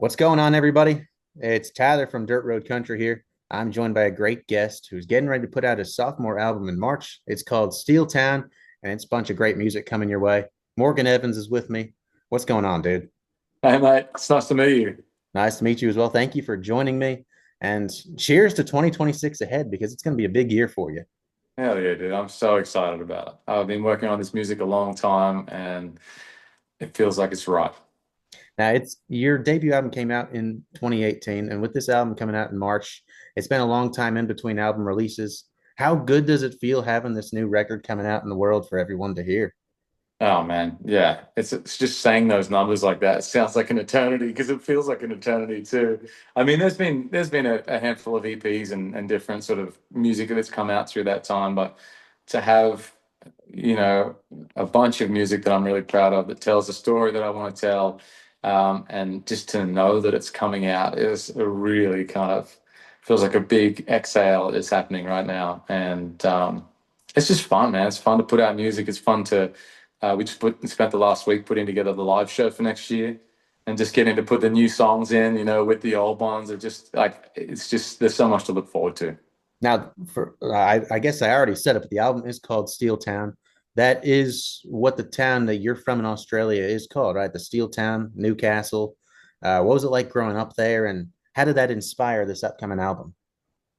What's going on, everybody? It's Tyler from Dirt Road Country here. I'm joined by a great guest who's getting ready to put out his sophomore album in March. It's called Steel Town, and it's a bunch of great music coming your way. Morgan Evans is with me. What's going on, dude? Hey mate, it's nice to meet you. Nice to meet you as well. Thank you for joining me. And cheers to 2026 ahead because it's going to be a big year for you. Hell yeah, dude. I'm so excited about it. I've been working on this music a long time and it feels like it's right. Now, it's your debut album came out in 2018, and with this album coming out in March, it's been a long time in between album releases. How good does it feel having this new record coming out in the world for everyone to hear? Oh man, yeah. It's just saying those numbers like that. It sounds like an eternity because it feels like an eternity too. I mean, there's been a handful of EPs and different sort of music that's come out through that time, but to have, you know, a bunch of music that I'm really proud of that tells the story that I want to tell, and just to know that it's coming out is a really kind of feels like a big exhale is happening right now, and it's just fun, man. It's fun to put out music. It's fun to we just spent the last week putting together the live show for next year, and just getting to put the new songs in, with the old ones. Are just like it's just there's so much to look forward to. Now, I guess I already said it, but the album is called Steel Town. That is what the town that you're from in Australia is called, right? The Steel Town, Newcastle. What was it like growing up there, and how did that inspire this upcoming album?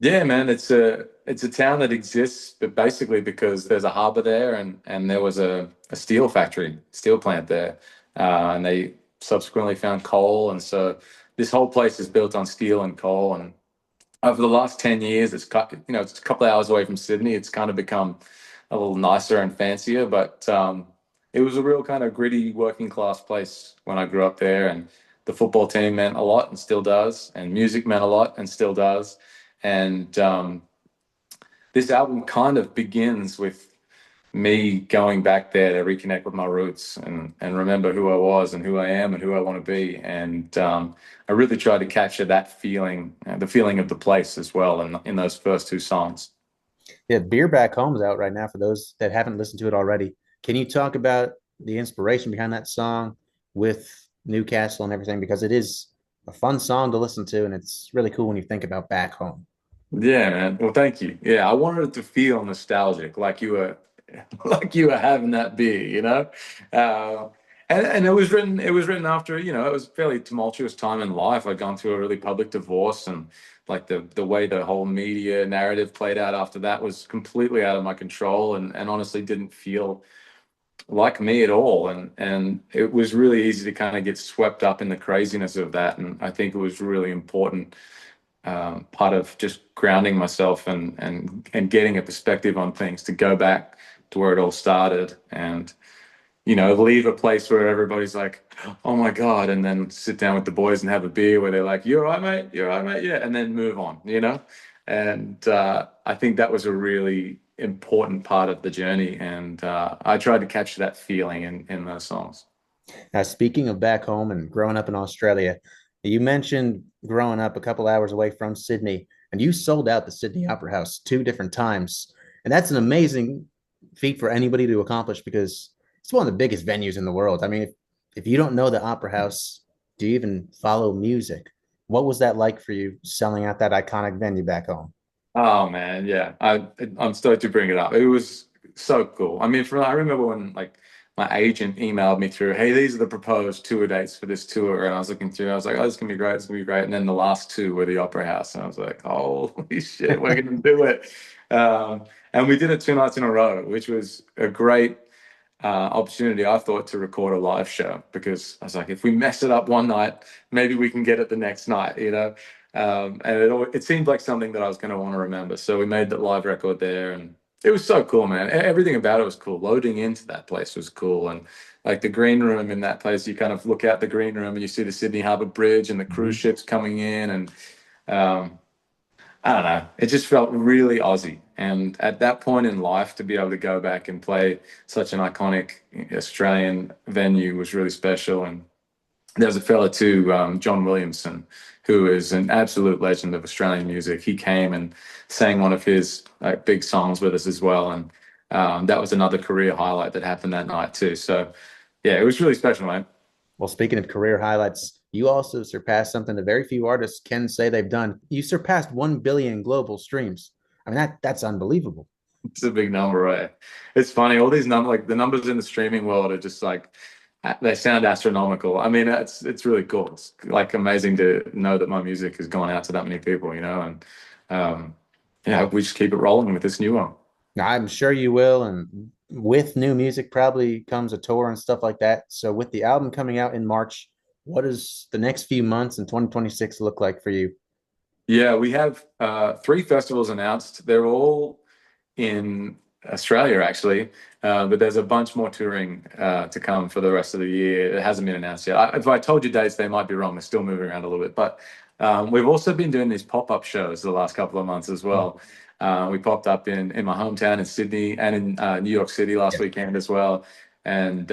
Yeah, man, it's a town that exists, but basically because there's a harbor there, and there was a steel factory, steel plant there, and they subsequently found coal, and so this whole place is built on steel and coal. And over the last 10 years, it's a couple of hours away from Sydney. It's kind of become a little nicer and fancier, but it was a real kind of gritty working class place when I grew up there, and the football team meant a lot and still does, and music meant a lot and still does. And this album kind of begins with me going back there to reconnect with my roots and remember who I was and who I am and who I want to be. And I really tried to capture that feeling, the feeling of the place as well, in those first two songs. Yeah, Beer Back Home is out right now for those that haven't listened to it already. Can you talk about the inspiration behind that song with Newcastle and everything? Because it is a fun song to listen to, and it's really cool when you think about back home. Yeah, man. Well, thank you. Yeah, I wanted it to feel nostalgic, like you were, like you were having that beer, Uh, and it was written after, it was a fairly tumultuous time in life. I'd gone through a really public divorce, and like the way the whole media narrative played out after that was completely out of my control, and honestly didn't feel like me at all. And it was really easy to kind of get swept up in the craziness of that. And I think it was really important, part of just grounding myself and getting a perspective on things, to go back to where it all started, and leave a place where everybody's like, oh my god, and then sit down with the boys and have a beer where they're like, you're all right mate, you're all right mate, yeah, and then move on. And I think that was a really important part of the journey, and I tried to capture that feeling in those songs. Now, speaking of back home and growing up in Australia, you mentioned growing up a couple hours away from Sydney, and you sold out the Sydney Opera House two different times. And that's an amazing feat for anybody to accomplish because it's one of the biggest venues in the world. I mean, if you don't know the Opera House, do you even follow music? What was that like for you selling out that iconic venue back home? Oh man, yeah. I'm stoked to bring it up. It was so cool. I mean, I remember when like my agent emailed me through, hey, these are the proposed tour dates for this tour. And I was looking through, I was like, oh, this is gonna be great, it's gonna be great. And then the last two were the Opera House. And I was like, holy shit, we're gonna do it. And we did it 2 nights in a row, which was a great opportunity, I thought, to record a live show, because I was like, if we mess it up one night, maybe we can get it the next night. And it seemed like something that I was going to want to remember. So we made that live record there, and it was so cool, man. Everything about it was cool. Loading into that place was cool, and like the green room in that place, you kind of look out the green room and you see the Sydney Harbour Bridge and the cruise Mhm. ships coming in, and um, I don't know. It just felt really Aussie. And at that point in life, to be able to go back and play such an iconic Australian venue was really special. And there's a fella too, John Williamson, who is an absolute legend of Australian music. He came and sang one of his big songs with us as well. And that was another career highlight that happened that night too. So yeah, it was really special, mate. Well, speaking of career highlights, you also surpassed something that very few artists can say they've done. You surpassed 1 billion global streams. I mean, that's unbelievable. It's a big number, right? It's funny. All these numbers, like the numbers in the streaming world, are just like they sound astronomical. I mean, it's really cool. It's like amazing to know that my music has gone out to that many people, and um, yeah, we just keep it rolling with this new one. I'm sure you will. And with new music, probably comes a tour and stuff like that. So, with the album coming out in March, what does the next few months in 2026 look like for you? Yeah, we have three festivals announced. They're all in Australia, actually, but there's a bunch more touring to come for the rest of the year. It hasn't been announced yet. If I told you dates, they might be wrong. They're still moving around a little bit. But we've also been doing these pop-up shows the last couple of months as well. We popped up in my hometown in Sydney and in New York City last weekend as well. And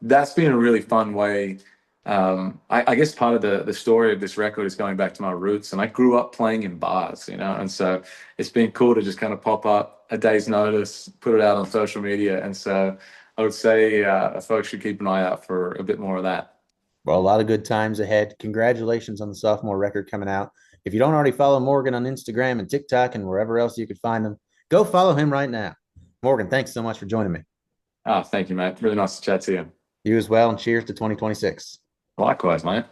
that's been a really fun way. I guess part of the story of this record is going back to my roots, and I grew up playing in bars, and so it's been cool to just kind of pop up a day's notice, put it out on social media, and so I would say folks should keep an eye out for a bit more of that. Well, a lot of good times ahead. Congratulations on the sophomore record coming out. If you don't already follow Morgan on Instagram and TikTok and wherever else you could find him, go follow him right now. Morgan, thanks so much for joining me. Ah, thank you, mate. Really nice to chat to you. You as well, and cheers to 2026. Likewise, mate.